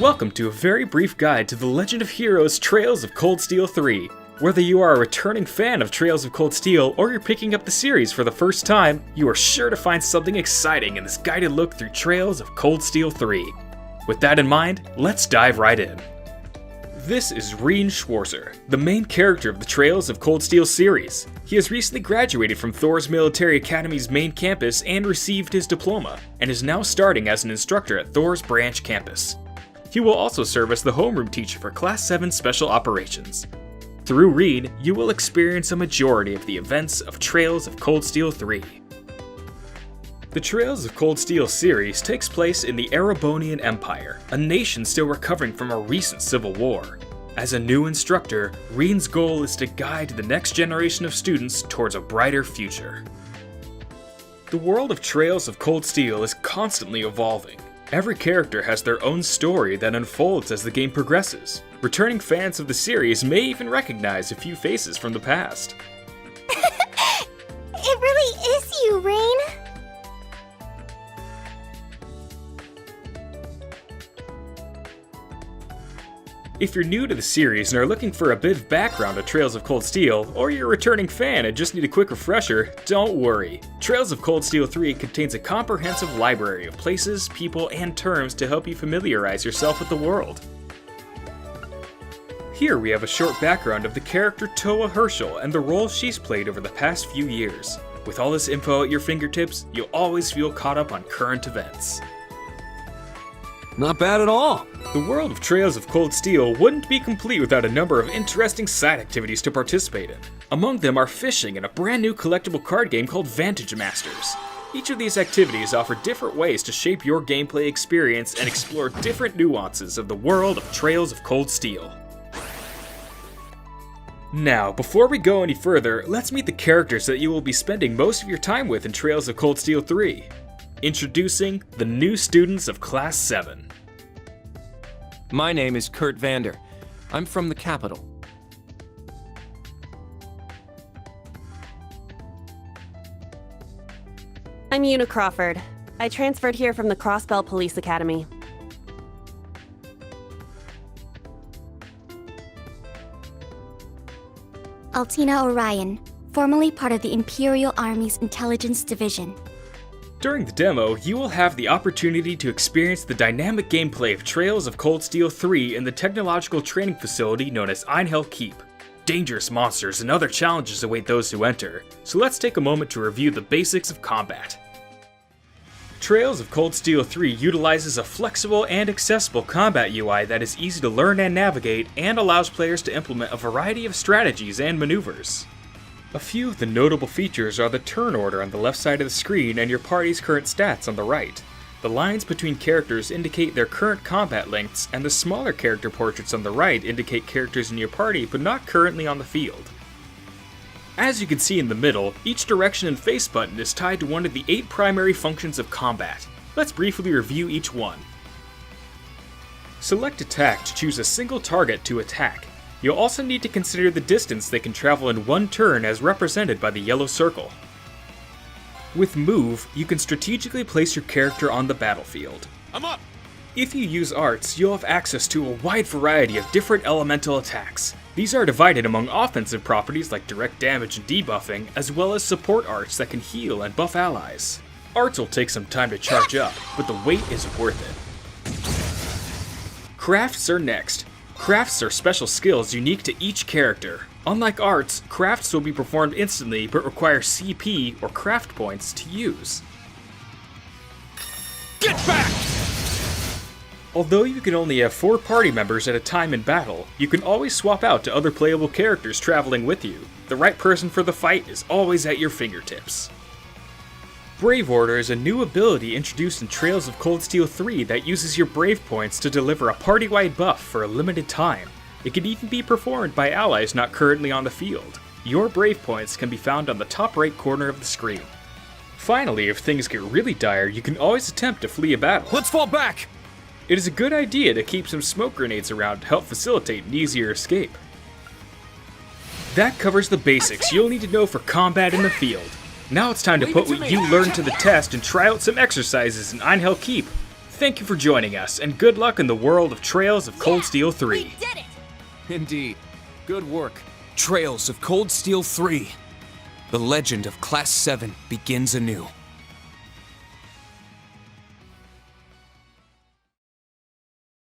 Welcome to a very brief guide to the Legend of Heroes Trails of Cold Steel 3. Whether you are a returning fan of Trails of Cold Steel or you're picking up the series for the first time, you are sure to find something exciting in this guided look through Trails of Cold Steel 3. With that in mind, let's dive right in. This is Rean Schwarzer, the main character of the Trails of Cold Steel series. He has recently graduated from Thor's Military Academy's main campus and received his diploma, and is now starting as an instructor at Thor's branch campus. He will also serve as the homeroom teacher for Class 7 Special Operations. Through Rean, you will experience a majority of the events of Trails of Cold Steel 3. The Trails of Cold Steel series takes place in the Erebonian Empire, a nation still recovering from a recent civil war. As a new instructor, Rean's goal is to guide the next generation of students towards a brighter future. The world of Trails of Cold Steel is constantly evolving. Every character has their own story that unfolds as the game progresses. Returning fans of the series may even recognize a few faces from the past. It really is you, Rean! If you're new to the series and are looking for a bit of background on Trails of Cold Steel, or you're a returning fan and just need a quick refresher, don't worry. Trails of Cold Steel 3 contains a comprehensive library of places, people, and terms to help you familiarize yourself with the world. Here we have a short background of the character Toa Herschel and the role she's played over the past few years. With all this info at your fingertips, you'll always feel caught up on current events. Not bad at all. The world of Trails of Cold Steel wouldn't be complete without a number of interesting side activities to participate in. Among them are fishing and a brand new collectible card game called Vantage Masters. Each of these activities offer different ways to shape your gameplay experience and explore different nuances of the world of Trails of Cold Steel. Now, before we go any further, let's meet the characters that you will be spending most of your time with in Trails of Cold Steel 3. Introducing the new students of Class 7. My name is Kurt Vander. I'm from the capital. I'm Una Crawford. I transferred here from the Crossbell Police Academy. Altina Orion, formerly part of the Imperial Army's Intelligence Division. During the demo, you will have the opportunity to experience the dynamic gameplay of Trails of Cold Steel 3 in the technological training facility known as Einhell Keep. Dangerous monsters and other challenges await those who enter, so let's take a moment to review the basics of combat. Trails of Cold Steel 3 utilizes a flexible and accessible combat UI that is easy to learn and navigate, and allows players to implement a variety of strategies and maneuvers. A few of the notable features are the turn order on the left side of the screen and your party's current stats on the right. The lines between characters indicate their current combat lengths, and the smaller character portraits on the right indicate characters in your party but not currently on the field. As you can see in the middle, each direction and face button is tied to one of the 8 primary functions of combat. Let's briefly review each one. Select Attack to choose a single target to attack. You'll also need to consider the distance they can travel in one turn as represented by the yellow circle. With Move, you can strategically place your character on the battlefield. I'm up! If you use arts, you'll have access to a wide variety of different elemental attacks. These are divided among offensive properties like direct damage and debuffing, as well as support arts that can heal and buff allies. Arts will take some time to charge up, but the wait is worth it. Crafts are next. Crafts are special skills unique to each character. Unlike arts, crafts will be performed instantly but require CP or craft points to use. Get back! Although you can only have 4 party members at a time in battle, you can always swap out to other playable characters traveling with you. The right person for the fight is always at your fingertips. Brave Order is a new ability introduced in Trails of Cold Steel 3 that uses your Brave points to deliver a party-wide buff for a limited time. It can even be performed by allies not currently on the field. Your Brave points can be found on the top right corner of the screen. Finally, if things get really dire, you can always attempt to flee a battle. Let's fall back! It is a good idea to keep some smoke grenades around to help facilitate an easier escape. That covers the basics you'll need to know for combat in the field. Now it's time to put what you learned to the test and try out some exercises in Einhell Keep. Thank you for joining us, and good luck in the world of Trails of Cold Steel 3. We did it! Indeed. Good work. Trails of Cold Steel 3. The legend of Class 7 begins anew.